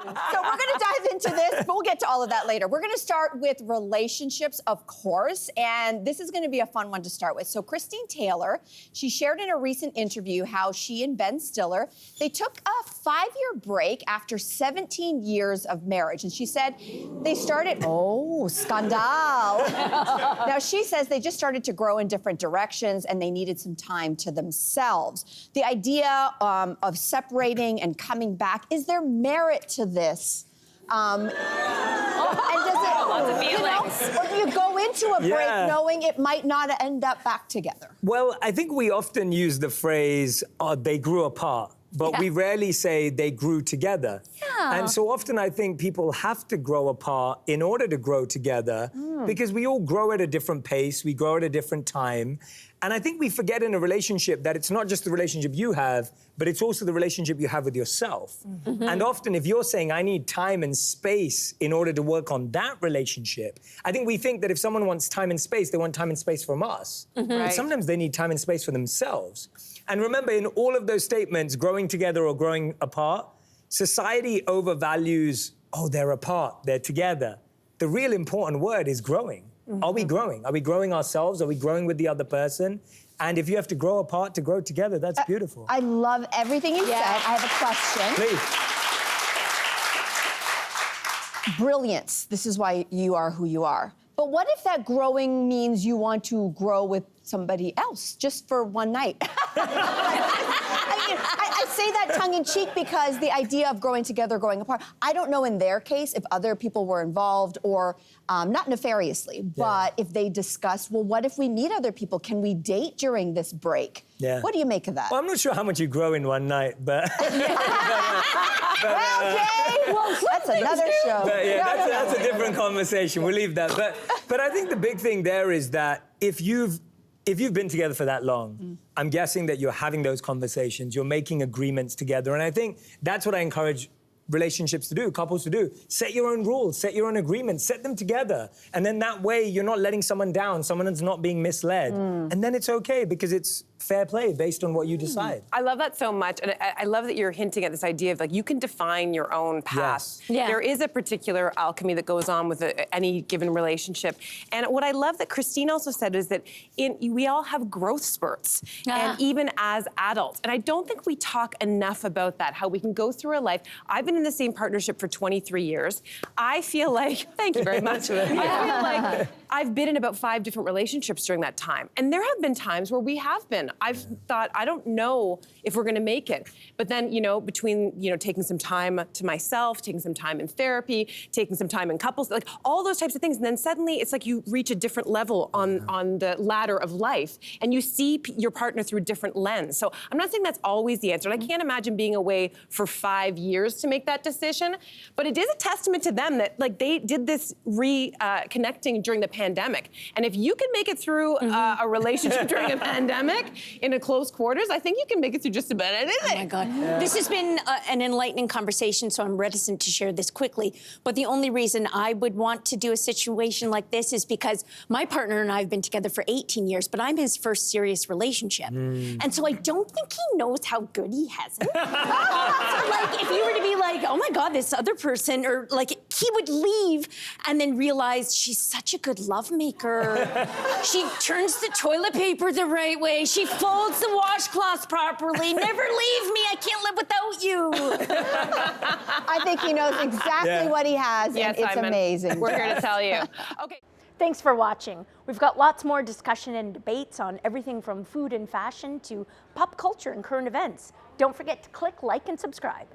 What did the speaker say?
So we're going to dive into this, but we'll get to all of that later. We're going to start with relationships, of course, and this is going to be a fun one to start with. So Christine Taylor, she shared in a recent interview how she and Ben Stiller, they took a 5-year break after 17 years of marriage. And she said they started, scandal. Now she says they just started to grow in different directions and they needed some time to themselves. The idea of separating and coming back, is there merit to this? And does it, lots of feelings. or do you go into a break knowing it might not end up back together? Well, I think we often use the phrase, they grew apart, but we rarely say they grew together. And so often I think people have to grow apart in order to grow together because we all grow at a different pace, we grow at a different time. And I think we forget in a relationship that it's not just the relationship you have, but it's also the relationship you have with yourself. And often if you're saying, I need time and space in order to work on that relationship, I think we think that if someone wants time and space, they want time and space from us. But sometimes they need time and space for themselves. And remember, in all of those statements, growing together or growing apart, society overvalues, they're apart, they're together. The real important word is growing. Are we growing? Are we growing ourselves? Are we growing with the other person? And if you have to grow apart to grow together, that's beautiful. I love everything you said. I have a question. Please. Brilliance. This is why you are who you are. But what if that growing means you want to grow with somebody else just for one night? I say that tongue-in-cheek because the idea of growing together, growing apart, I don't know in their case if other people were involved or not nefariously, but if they discussed, well, what if we meet other people? Can we date during this break? What do you make of that? Well, I'm not sure how much you grow in one night, but... That's another show. But that's a different conversation. We'll leave that. But I think the big thing there is that if you've been together for that long, I'm guessing that you're having those conversations, you're making agreements together. And I think that's what I encourage relationships to do, couples to do. Set your own rules, set your own agreements, set them together. And then that way you're not letting someone down, someone's not being misled. And then it's okay because it's fair play based on what you decide. I love that so much. And I love that you're hinting at this idea of you can define your own path. There is a particular alchemy that goes on with any given relationship. And what I love that Christine also said is that we all have growth spurts, and even as adults. And I don't think we talk enough about that, how we can go through a life. I've been in the same partnership for 23 years. I feel like, thank you very much. I feel like I've been in about 5 different relationships during that time. And there have been times where we have been. I've thought, I don't know if we're gonna make it. But then, between, taking some time to myself, taking some time in therapy, taking some time in couples, all those types of things. And then suddenly it's like you reach a different level on the ladder of life and you see your partner through a different lens. So I'm not saying that's always the answer. And I can't imagine being away for 5 years to make that decision. But it is a testament to them that they did this reconnecting during the pandemic. And if you can make it through a relationship during a pandemic in a close quarters, I think you can make it through just about anything. Oh my God. This has been an enlightening conversation, so I'm reticent to share this quickly. But the only reason I would want to do a situation like this is because my partner and I have been together for 18 years, but I'm his first serious relationship. And so I don't think he knows how good he has it. So if you were to be like, oh my God, this other person, or he would leave and then realize she's such a good lovemaker. She turns the toilet paper the right way. She folds the washcloths properly. Never leave me. I can't live without you. I think he knows exactly what he has, and it's Simon. amazing. We're here to tell you. Okay. Thanks for watching. We've got lots more discussion and debates on everything from food and fashion to pop culture and current events. Don't forget to click like and subscribe.